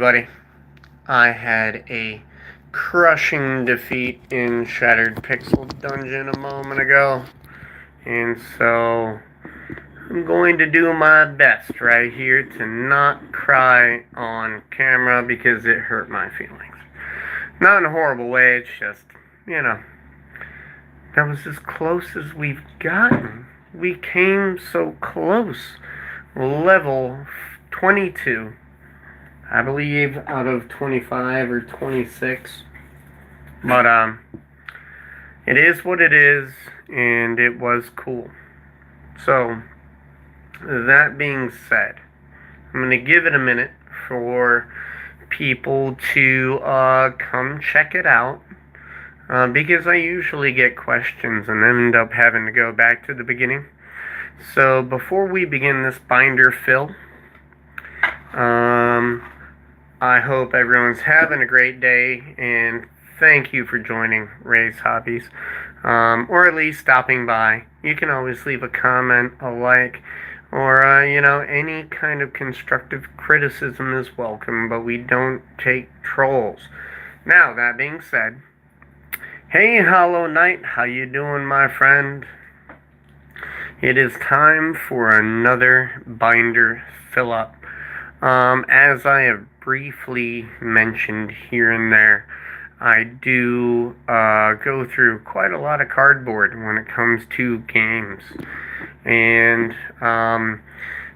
Everybody, I had a crushing defeat in Shattered Pixel Dungeon a moment ago, and so I'm going to do my best right here to not cry on camera because it hurt my feelings. Not in a horrible way, it's just, you know, that was as close as we've gotten. We came so close. Level 22. I believe out of 25 or 26. But it is what it is, and it was cool. So that being said, I'm gonna give it a minute for people to come check it out. Because I usually get questions and end up having to go back to the beginning. So before we begin this binder fill, I hope everyone's having a great day, and thank you for joining Ray's Hobbies, or at least stopping by. You can always leave a comment, a like, or, any kind of constructive criticism is welcome, but we don't take trolls. Now, that being said, hey Hollow Knight, how you doing, my friend? It is time for another binder fill up. As I have briefly mentioned here and there, I do go through quite a lot of cardboard when it comes to games. And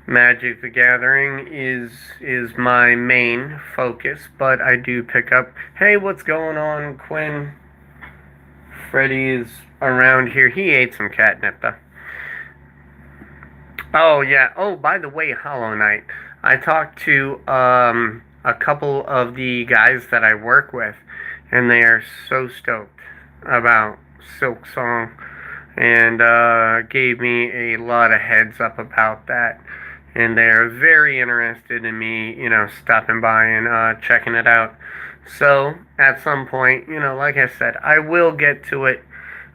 Magic the Gathering is my main focus, but I do pick up, hey, what's going on, Quinn? Freddy is around here. He ate some catnip, though. Oh, yeah. Oh, by the way, Hollow Knight, I talked to a couple of the guys that I work with, and they are so stoked about Silksong, and gave me a lot of heads up about that. And they're very interested in me, stopping by and checking it out. So, at some point, like I said, I will get to it.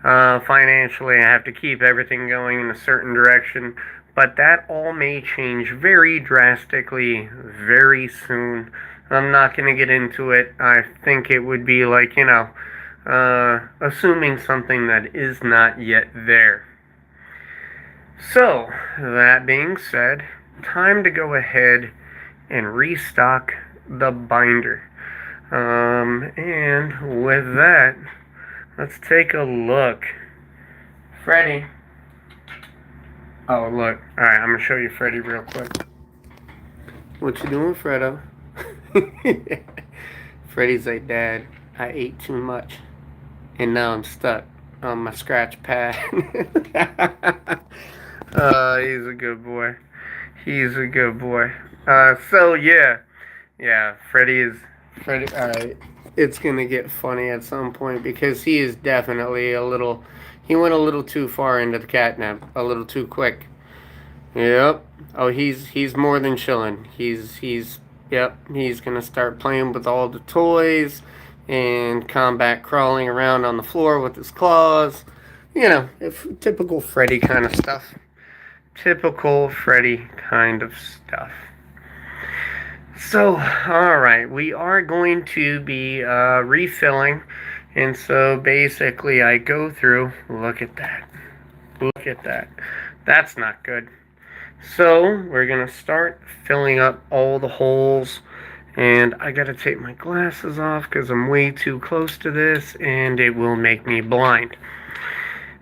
Financially, I have to keep everything going in a certain direction, but that all may change very drastically very soon. I'm not going to get into it. I think it would be like, assuming something that is not yet there. So, that being said, time to go ahead and restock the binder. And with that, let's take a look. Freddy. Oh, look. Alright, I'm going to show you Freddy real quick. What you doing, Freddo? Freddy's like, Dad, I ate too much. And now I'm stuck on my scratch pad. He's a good boy. He's a good boy. So, yeah. Yeah, Freddy, alright. It's gonna get funny at some point because he is definitely he went a little too far into the catnip, a little too quick. Yep. Oh, he's more than chilling. He's gonna start playing with all the toys and combat crawling around on the floor with his claws. Typical Freddy kind of stuff. Typical Freddy kind of stuff. So, alright, we are going to be refilling, and so basically I go through, look at that, that's not good. So, we're going to start filling up all the holes, and I gotta take my glasses off because I'm way too close to this, and it will make me blind.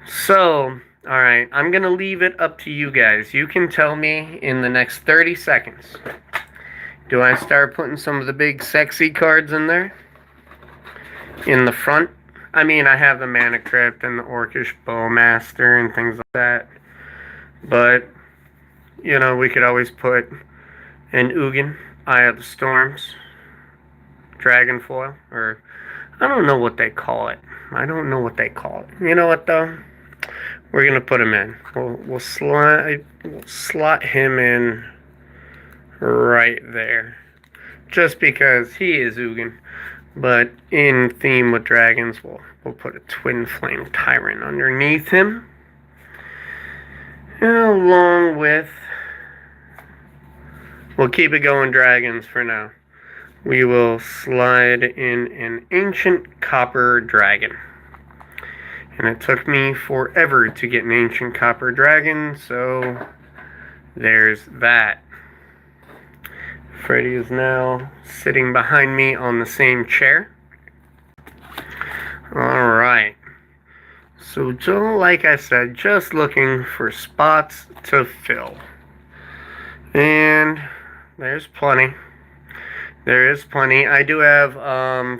So, alright, I'm going to leave it up to you guys. You can tell me in the next 30 seconds. Do I start putting some of the big sexy cards in there? In the front? I mean, I have the Mana Crypt and the Orcish Bowmaster and things like that. But, we could always put an Ugin, Eye of the Storms, Dragonfoil, or I don't know what they call it. You know what, though? We're going to put him in. We'll slot him in right there, just because he is Ugin, but in theme with dragons, we'll put a Twin Flame Tyrant underneath him, along with, we'll keep it going dragons for now, we will slide in an ancient copper dragon. And it took me forever to get an ancient copper dragon, so there's that. Freddy is now sitting behind me on the same chair. Alright. So, like I said, just looking for spots to fill. And there's plenty. There is plenty. I do have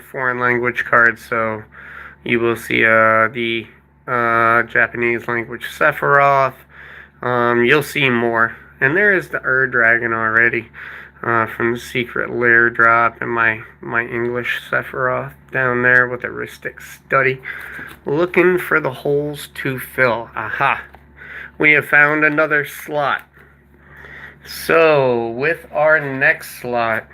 foreign language cards, so you will see the Japanese language Sephiroth. You'll see more. And there is the Dragon already from the Secret Lair drop, and my English Sephiroth down there with a Rhystic Study. Looking for the holes to fill. Aha! We have found another slot. So, with our next slot,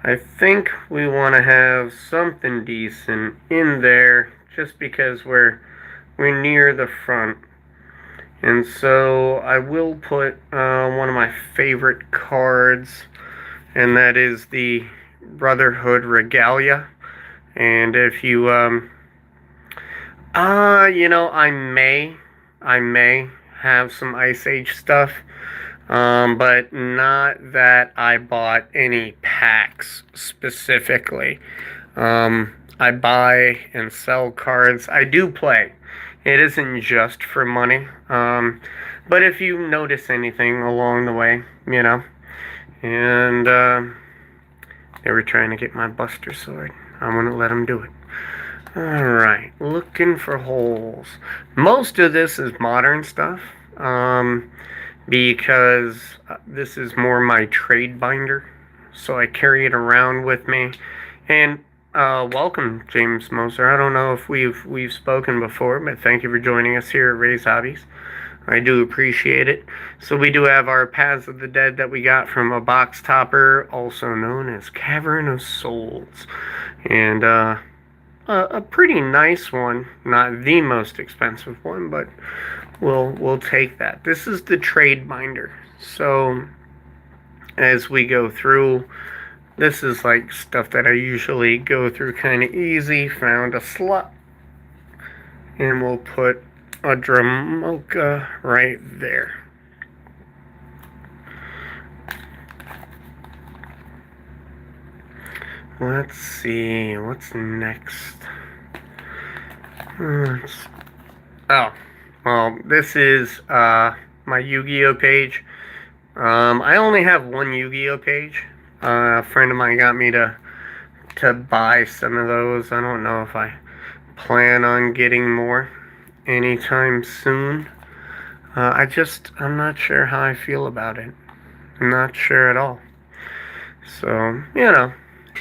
I think we want to have something decent in there just because we're near the front. And so I will put one of my favorite cards, and that is the Brotherhood Regalia. And if you, I may have some Ice Age stuff. But not that I bought any packs specifically. I buy and sell cards. I do play. It isn't just for money. But if you notice anything along the way, and they were trying to get my Buster Sword. I wouldn't let them do it. Alright, looking for holes. Most of this is modern stuff. Because this is more my trade binder, so I carry it around with me. And welcome, James Moser. I don't know if we've spoken before, but thank you for joining us here at Ray's Hobbies. I do appreciate it. So we do have our Paths of the Dead that we got from a box topper, also known as Cavern of Souls, and a pretty nice one. Not the most expensive one, but we'll take that. This is the trade binder. So as we go through, this is like stuff that I usually go through kind of easy. Found a slot, and we'll put a Dramoka right there. Let's see, what's next? Oh, well, this is my Yu-Gi-Oh page. I only have one Yu-Gi-Oh page. A friend of mine got me to buy some of those. I don't know if I plan on getting more anytime soon. I'm not sure how I feel about it. I'm not sure at all. So,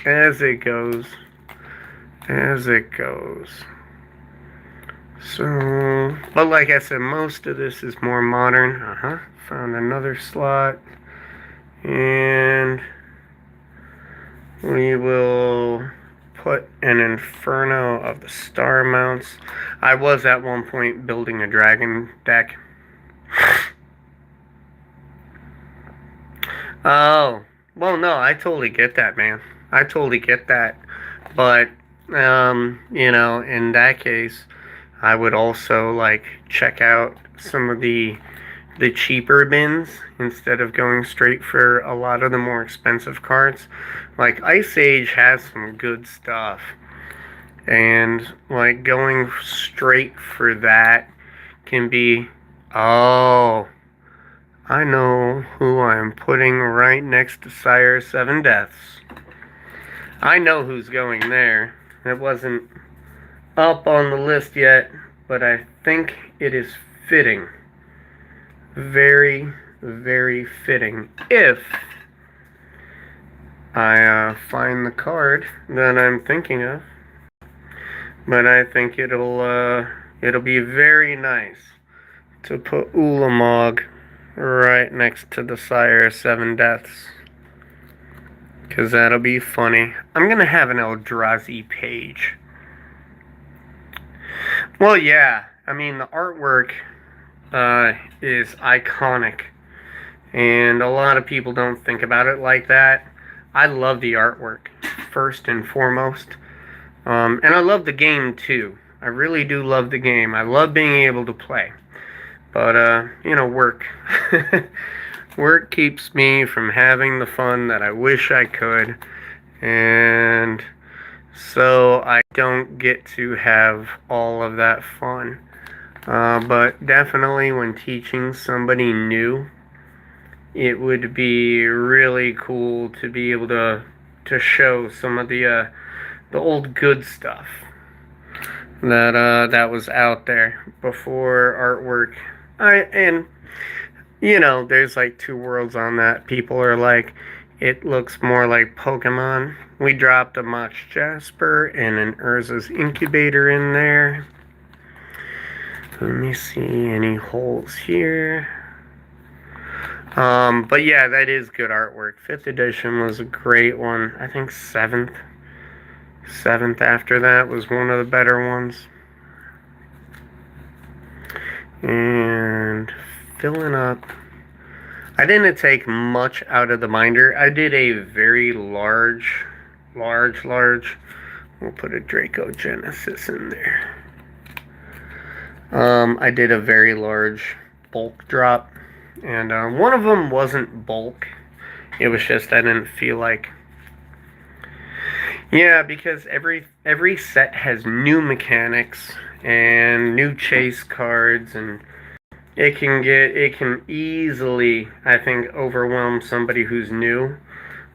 as it goes. So, but like I said, most of this is more modern. Found another slot. And we will put an Inferno of the Star Mounts. I was at one point building a dragon deck. Oh, well, no, I totally get that, man. I totally get that. But, in that case, I would also, check out some of the cheaper bins instead of going straight for a lot of the more expensive cards. Like, Ice Age has some good stuff. And, going straight for that can be, oh, I know who I'm putting right next to Sire 7 Deaths. I know who's going there. It wasn't up on the list yet, but I think it is fitting. Very, very fitting. If I find the card that I'm thinking of. But I think it'll be very nice to put Ulamog right next to the Sire 7 Deaths. Because that'll be funny. I'm going to have an Eldrazi page. Well, yeah. I mean, the artwork is iconic. And a lot of people don't think about it like that. I love the artwork first and foremost. And I love the game too. I really do love the game. I love being able to play. But, work. Work keeps me from having the fun that I wish I could. And so I don't get to have all of that fun. But definitely when teaching somebody new, it would be really cool to be able to show some of the old good stuff that was out there before artwork. There's like two worlds on that. People are like, it looks more like Pokemon. We dropped a Mach Jasper and an Urza's Incubator in there. Let me see any holes here. But yeah, that is good artwork. 5th edition was a great one. I think 7th after that was one of the better ones. And filling up. I didn't take much out of the binder. I did a very large. We'll put a Draco Genesis in there. I did a very large bulk drop. And one of them wasn't bulk. It was just I didn't feel like. Yeah, because every set has new mechanics and new chase cards, and it can easily, I think, overwhelm somebody who's new.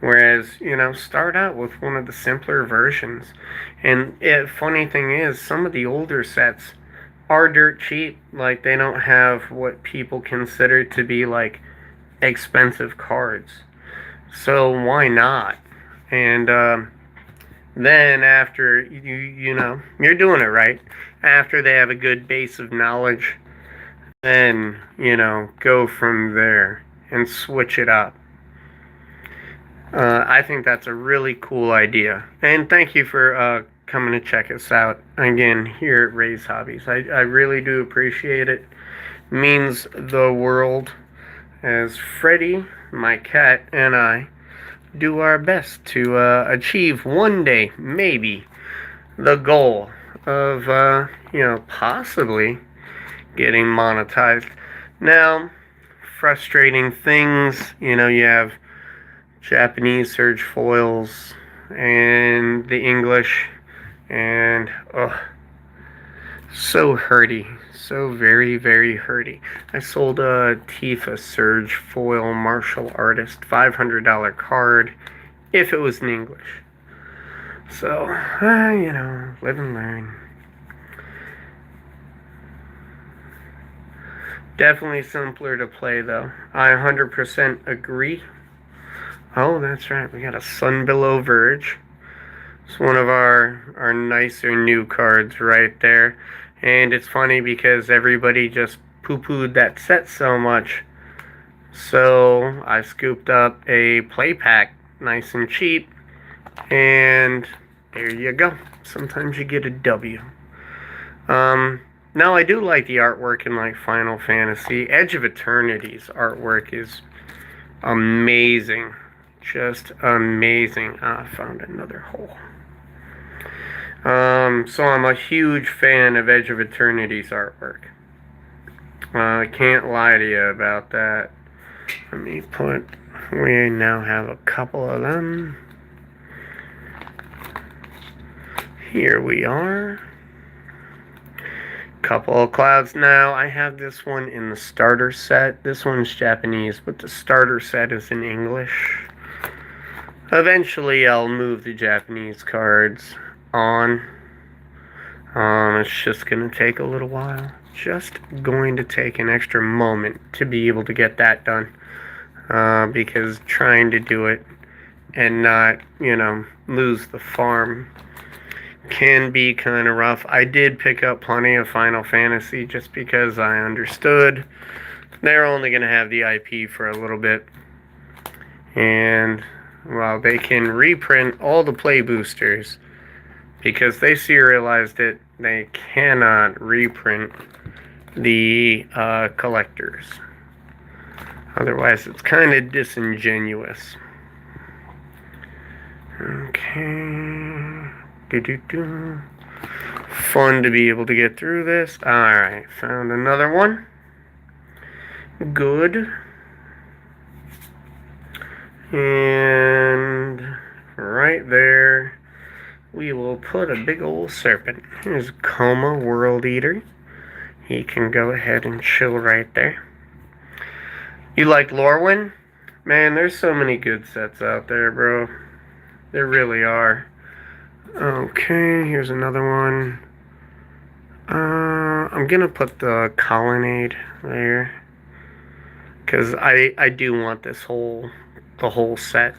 Whereas, start out with one of the simpler versions. And funny thing is, some of the older sets are dirt cheap. Like, they don't have what people consider to be like expensive cards. So why not? And then after you're doing it right, after they have a good base of knowledge, then go from there and switch it up. I think that's a really cool idea. And thank you for coming to check us out again here at Ray's Hobbies. I really do appreciate it. It means the world, as Freddy, my cat, and I do our best to achieve one day, maybe, the goal of, possibly getting monetized. Now, frustrating things, you have Japanese Surge foils and the English, and so hurty, so very, very hurty. I sold a Tifa Surge foil martial artist $500 card if it was in English. So, live and learn. Definitely simpler to play though. I 100% agree. Oh, that's right. We got a Sunbillow Verge. It's one of our nicer new cards right there. And it's funny because everybody just poo-pooed that set so much. So I scooped up a play pack, nice and cheap. And there you go. Sometimes you get a W. Now I do like the artwork in like Final Fantasy. Edge of Eternity's artwork is amazing. Just amazing. I found another hole. So I'm a huge fan of Edge of Eternity's artwork. I can't lie to you about that. We now have a couple of them. Here we are. Couple of clouds. Now, I have this one in the starter set. This one's Japanese, but the starter set is in English. Eventually, I'll move the Japanese cards on. It's just going to take a little while. Just going to take an extra moment to be able to get that done. Because trying to do it and not, lose the farm can be kind of rough. I did pick up plenty of Final Fantasy just because I understood they're only going to have the IP for a little bit. And while they can reprint all the play boosters, because they serialized it, they cannot reprint the collectors. Otherwise, it's kind of disingenuous. Okay. Do. Fun to be able to get through this. Alright, found another one. Good. And right there, we will put a big old serpent. Here's Coma World Eater. He can go ahead and chill right there. You like Lorwyn? Man, there's so many good sets out there, bro. There really are. Okay, here's another one. I'm gonna put the Colonnade there. Because I do want the whole set.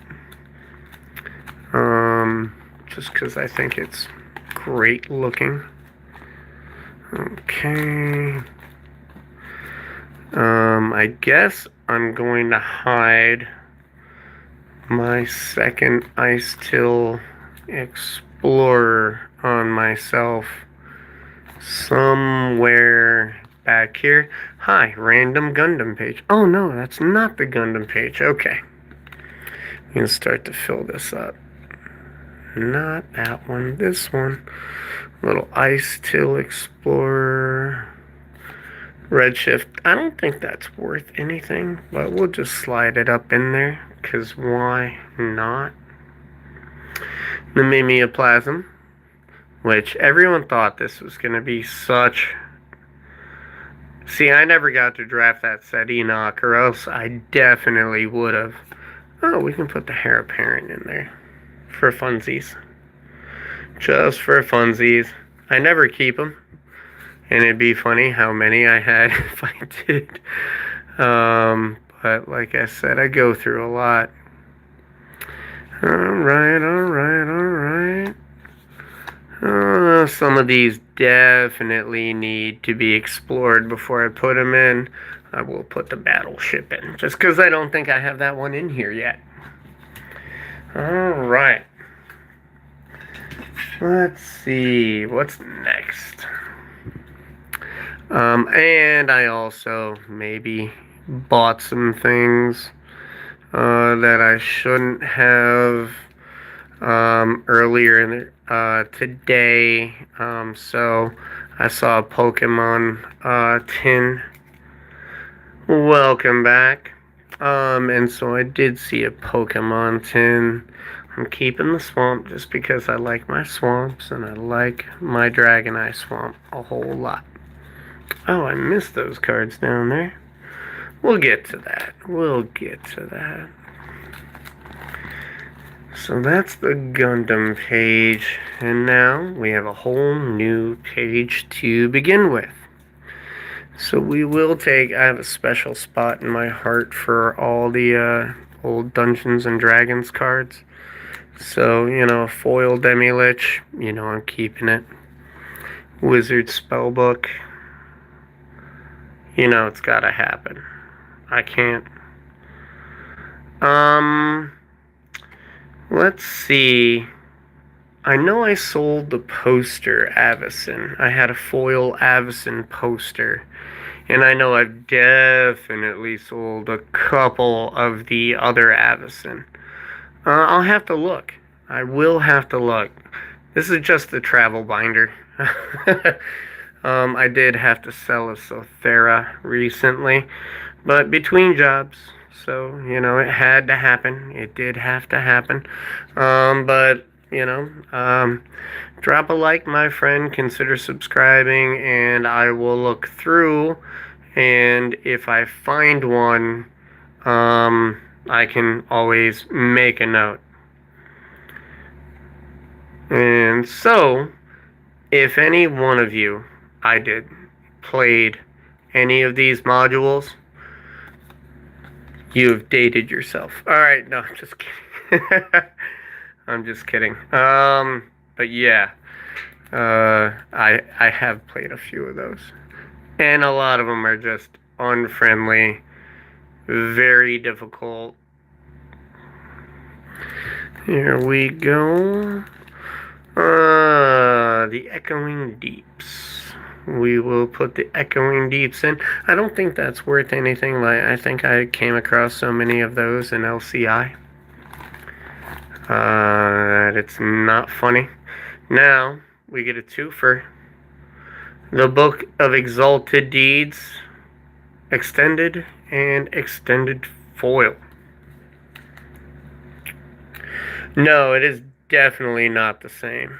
Just because I think it's great looking. Okay. I guess I'm going to hide my second Ice-Till Explorer on myself somewhere back here. Hi, random Gundam page. Oh no, that's not the Gundam page. Okay. I'm going to start to fill this up. Not that one, this one. Little Ice-Till Explorer. Redshift. I don't think that's worth anything, but we'll just slide it up in there, because why not? The Mimeoplasm, which everyone thought this was going to be such... See, I never got to draft that set Enoch, or else I definitely would have. Oh, we can put the Heir Apparent in there. For funsies. Just for funsies. I never keep them. And it'd be funny how many I had if I did. But like I said, I go through a lot. Alright. Some of these definitely need to be explored before I put them in. I will put the Battleship in, just because I don't think I have that one in here yet. Alright. Let's see, what's next? And I also maybe bought some things that I shouldn't have earlier today. So I saw a Pokemon tin. Welcome back. And so I did see a Pokemon tin. I'm keeping the swamp just because I like my swamps and I like my Dragonite swamp a whole lot. Oh, I missed those cards down there. We'll get to that. So that's the Gundam page. And now we have a whole new page to begin with. So we will take... I have a special spot in my heart for all the old Dungeons and Dragons cards. So, foil Demi-Lich, I'm keeping it. Wizard Spellbook. It's gotta happen. I can't. Let's see. I know I sold the poster Avacyn. I had a foil Avacyn poster. And I know I've definitely sold a couple of the other Avacyn. I'll have to look. I will have to look. This is just the travel binder. I did have to sell a Sothera recently, but between jobs, so, it had to happen. It did have to happen. But, drop a like, my friend, consider subscribing, and I will look through, and if I find one, I can always make a note. And so, if any one of you played any of these modules, you've dated yourself. Alright, no, I'm just kidding. I'm just kidding. But yeah, I have played a few of those. And a lot of them are just unfriendly, very difficult. Here we go. The Echoing Deeps. We will put the Echoing Deeps in. I don't think that's worth anything. I think I came across so many of those in LCI. That it's not funny. Now, we get a twofer. The Book of Exalted Deeds, Extended, and Extended Foil. No, it is definitely not the same.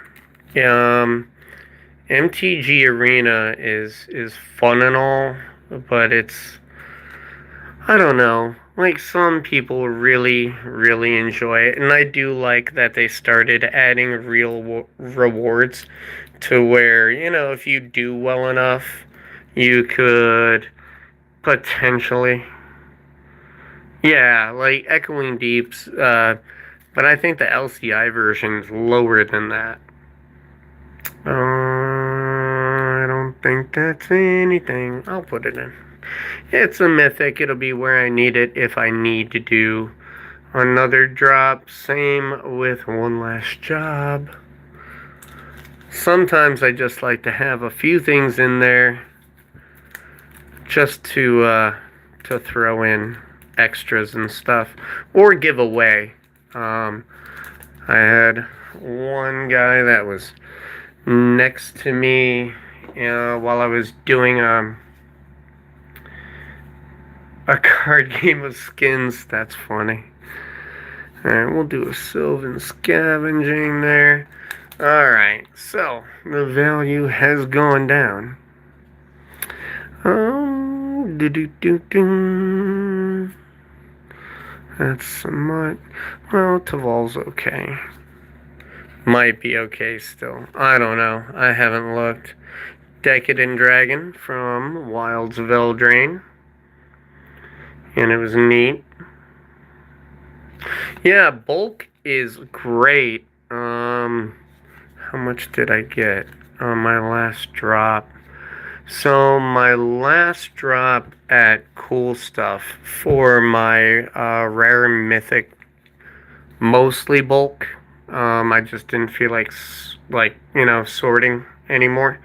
MTG Arena is fun and all, but it's, I don't know. Like, some people really, really enjoy it, and I do like that they started adding real rewards to where, if you do well enough, you could potentially, yeah, like Echoing Deeps, but I think the LCI version's lower than that. I don't think that's anything. I'll put it in. It's a mythic. It'll be where I need it if I need to do another drop. Same with One Last Job. Sometimes I just like to have a few things in there just to throw in extras and stuff or give away. I had one guy that was next to me while I was doing a card game of skins. That's funny. Alright, we'll do a Sylvan Scavenging there. Alright, so the value has gone down. That's somewhat, well, Taval's okay. Might be okay still. I don't know. I haven't looked. Decadent Dragon from Wilds of Eldraine. And it was neat. Yeah, bulk is great. How much did I get on my last drop? So my last drop at Cool Stuff for my rare and mythic, mostly bulk. I just didn't feel like sorting anymore,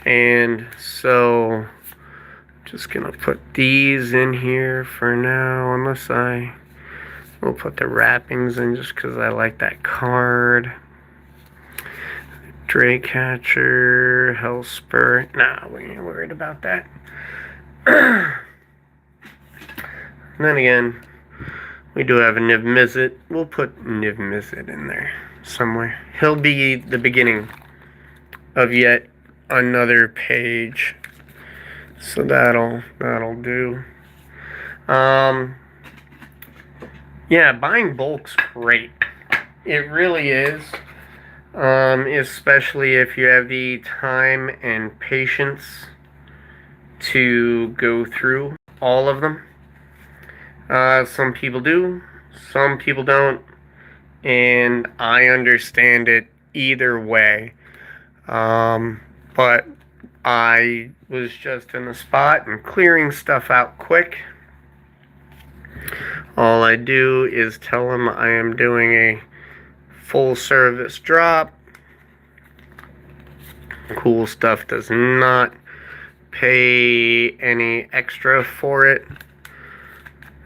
and so just gonna put these in here for now, unless I will put the wrappings in just because I like that card. Draycatcher, Hellspur. Nah, we ain't worried about that. Then again, we do have a Niv Mizzet. We'll put Niv Mizzet in there somewhere. He'll be the beginning of yet another page. So that'll do. Yeah, buying bulk's great. It really is. Especially if you have the time and patience to go through all of them. Some people do, some people don't, and I understand it either way. But I was just in a spot and clearing stuff out quick. All I do is tell them I am doing a full service drop. Cool Stuff does not pay any extra for it.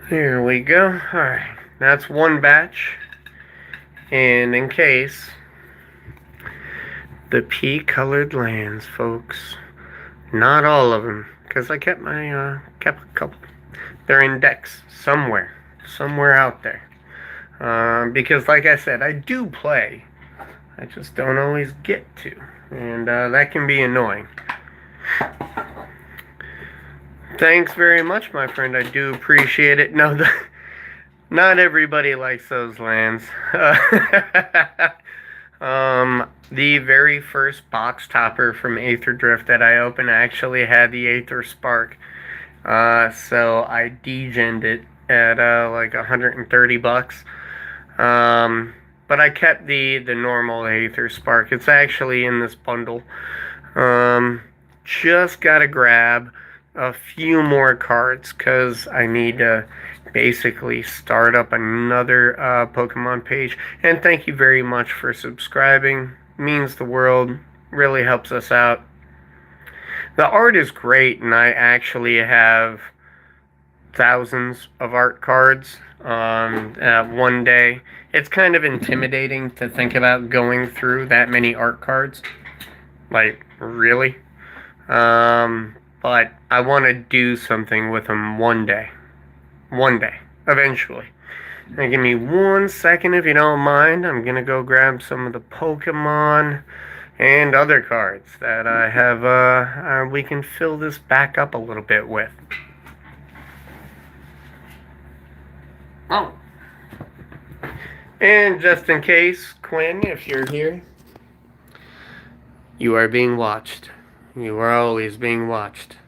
Here we go. Alright, that's one batch. And in case, the pea-colored lands, folks. Not all of them, because I kept kept a couple. They're in decks somewhere out there. Because like I said, I do play. I just don't always get to. And that can be annoying. Thanks very much, my friend. I do appreciate it. No, not everybody likes those lands. The very first box topper from Aether Drift that I opened actually had the Aether Spark. So I degened it at like $130. But I kept the normal Aether Spark. It's actually in this bundle. Just gotta grab a few more cards because I need to basically start up another Pokemon page. And thank you very much for subscribing. Means the world. Really helps us out. The art is great, and I actually have thousands of art cards one day. It's kind of intimidating to think about going through that many art cards. Like, really? But I want to do something with them one day. One day. Eventually. Now give me 1 second if you don't mind. I'm going to go grab some of the Pokemon and other cards that I have, we can fill this back up a little bit with. Oh. And just in case, Quinn, if you're here, you are being watched. You are always being watched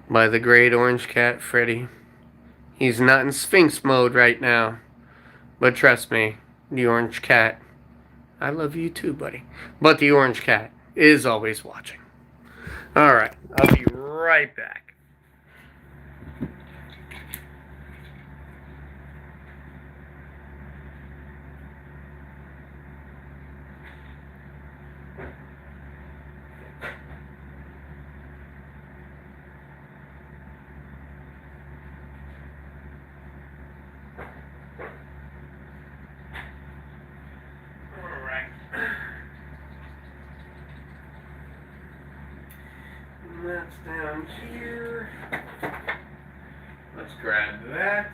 by the great orange cat, Freddy. He's not in Sphinx mode right now. But trust me, the orange cat, I love you too, buddy. But the orange cat is always watching. Alright, I'll be right back. That's down here. Let's grab that.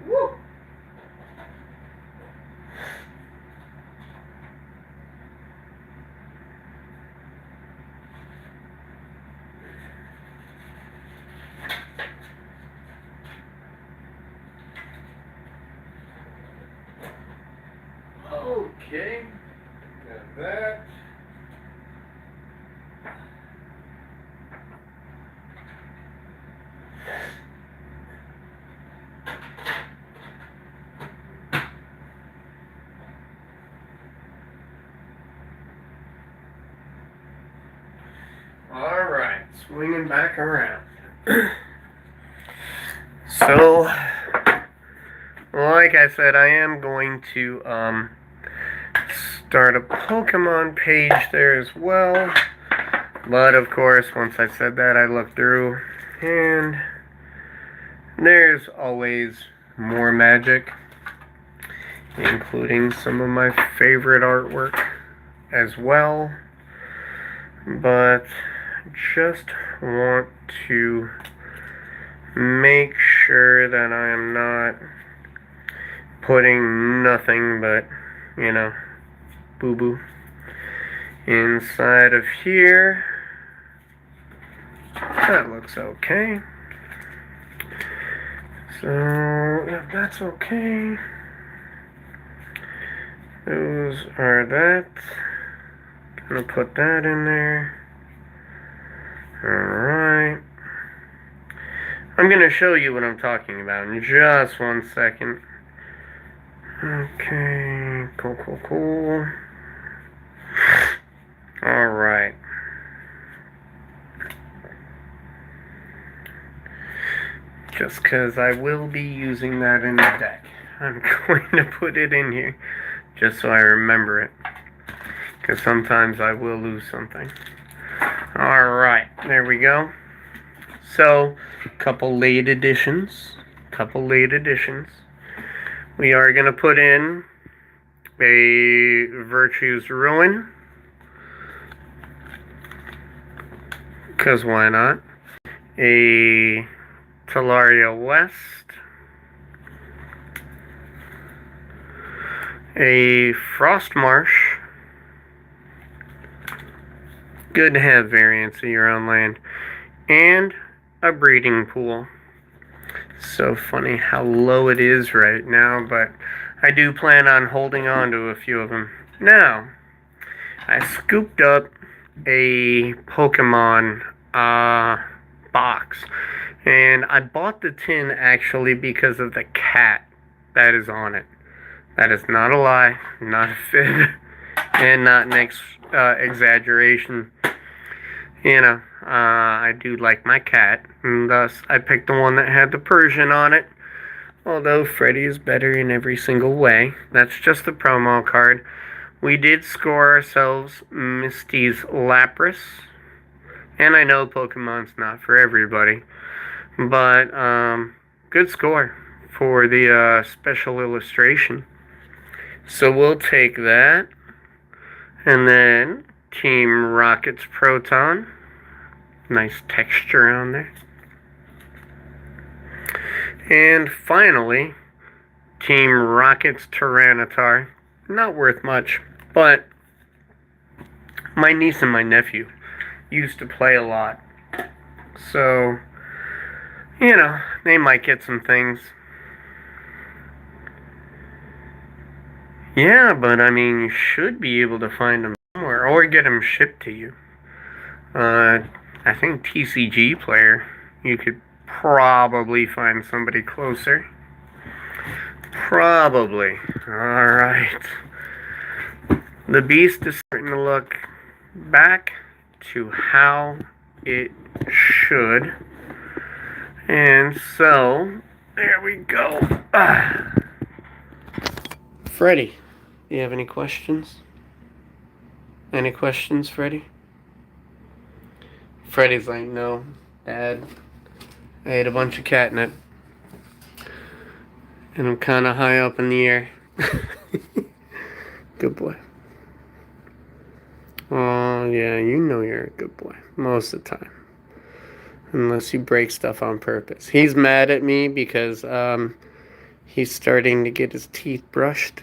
Woo! Okay, got that. All right, swinging back around. So, like I said, I am going to start a Pokemon page there as well. But of course, once I said that, I looked through, and there's always more magic, including some of my favorite artwork as well. But just want to make sure that I am not putting nothing but, you know, boo-boo inside of here. That looks okay. So, if that's okay, those are that. Gonna put that in there. Alright. I'm gonna show you what I'm talking about in just 1 second. Okay, cool. Alright. Just because I will be using that in the deck, I'm going to put it in here just so I remember it. Because sometimes I will lose something. Alright, there we go. So, couple late additions. We are going to put in a Virtue's Ruin. Because why not? A Talaria West. A Frostmarsh. Good to have variants of your own land. And a breeding pool. So funny how low it is right now, but I do plan on holding on to a few of them. Now, I scooped up a Pokemon box, and I bought the tin actually because of the cat that is on it. That is not a lie, not a fib, and not an exaggeration. You know, I do like my cat, and thus I picked the one that had the Persian on it. Although Freddy is better in every single way. That's just the promo card. We did score ourselves Misty's Lapras. And I know Pokemon's not for everybody. But, good score for the special illustration. So we'll take that. And then Team Rocket's Proton. Nice texture on there. And finally, Team Rocket's Tyranitar. Not worth much, but my niece and my nephew used to play a lot. So, you know, they might get some things. Yeah, but I mean, you should be able to find them somewhere or get them shipped to you. I think TCG Player, you could probably find somebody closer. Probably. Alright. The beast is starting to look back to how it should. And so, there we go. Freddy, do you have any questions? Any questions, Freddy? Freddy's like, no, Dad. I ate a bunch of catnip. And I'm kind of high up in the air. Good boy. Oh, yeah, you know you're a good boy. Most of the time. Unless you break stuff on purpose. He's mad at me because he's starting to get his teeth brushed.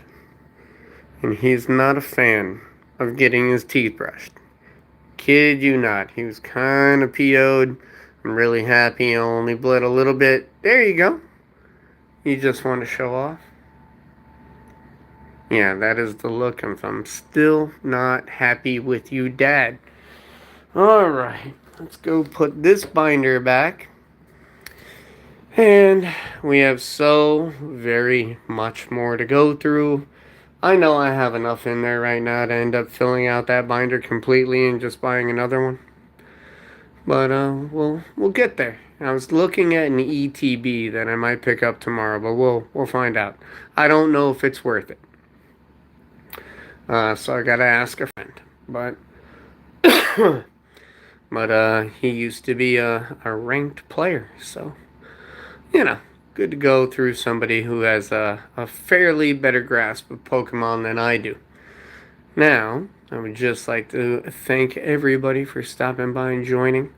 And he's not a fan of getting his teeth brushed. Kid you not. He was kind of PO'd. I'm really happy. He only bled a little bit. There you go. You just want to show off? Yeah, that is the look. I'm still not happy with you, Dad. Alright, let's go put this binder back. And we have so very much more to go through. I know I have enough in there right now to end up filling out that binder completely and just buying another one. But we'll get there. I was looking at an ETB that I might pick up tomorrow, but we'll find out. I don't know if it's worth it. So I gotta ask a friend. But he used to be a ranked player, so you know, good to go through somebody who has a fairly better grasp of Pokemon than I do. Now, I would just like to thank everybody for stopping by and joining.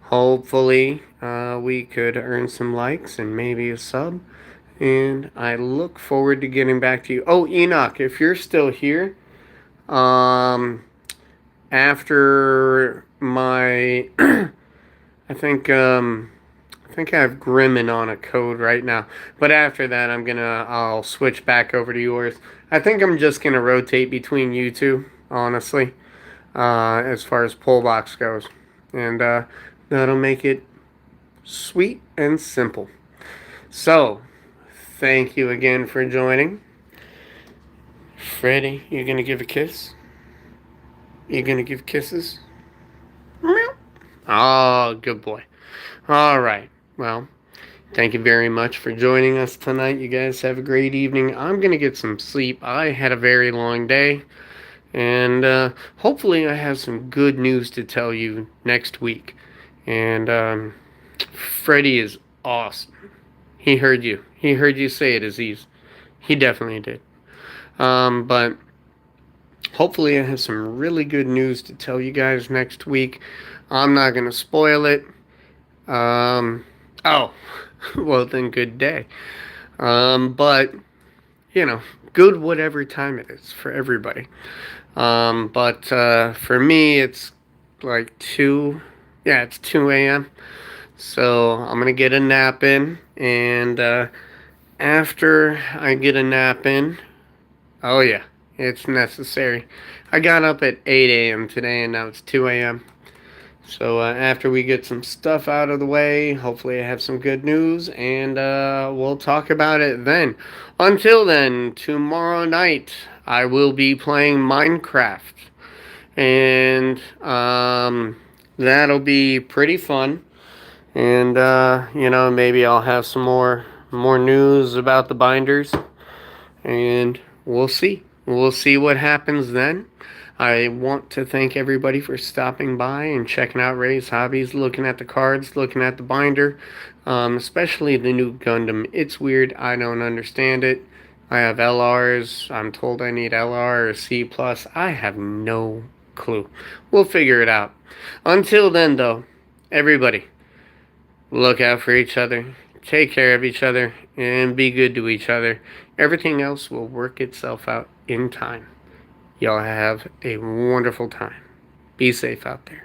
Hopefully, we could earn some likes and maybe a sub. And I look forward to getting back to you. Oh, Enoch, if you're still here, after my, I think I have Grimmin on a code right now. But after that, I'll switch back over to yours. I think I'm just gonna rotate between you two, honestly, as far as pull box goes. And, that'll make it sweet and simple. So, thank you again for joining. Freddy, you gonna give a kiss? You gonna give kisses? Oh, good boy. Alright, well, thank you very much for joining us tonight. You guys have a great evening. I'm gonna get some sleep. I had a very long day. And hopefully I have some good news to tell you next week. And Freddy is awesome. He heard you. He heard you say it, Aziz. He definitely did. But hopefully I have some really good news to tell you guys next week. I'm not going to spoil it. Oh, well then good day. But, you know, good whatever time it is for everybody. But for me, it's like 2 a.m. So I'm going to get a nap in. And after I get a nap in, oh yeah, it's necessary. I got up at 8 a.m. today and now it's 2 a.m. So after we get some stuff out of the way, hopefully I have some good news, and we'll talk about it then. Until then, tomorrow night I will be playing Minecraft, and that'll be pretty fun. And you know, maybe I'll have some more news about the binders, and we'll see. We'll see what happens then. I want to thank everybody for stopping by and checking out Ray's Hobbies, looking at the cards, looking at the binder, especially the new Gundam. It's weird. I don't understand it. I have LRs. I'm told I need LR or C+. I have no clue. We'll figure it out. Until then, though, everybody, look out for each other, take care of each other, and be good to each other. Everything else will work itself out in time. Y'all have a wonderful time. Be safe out there.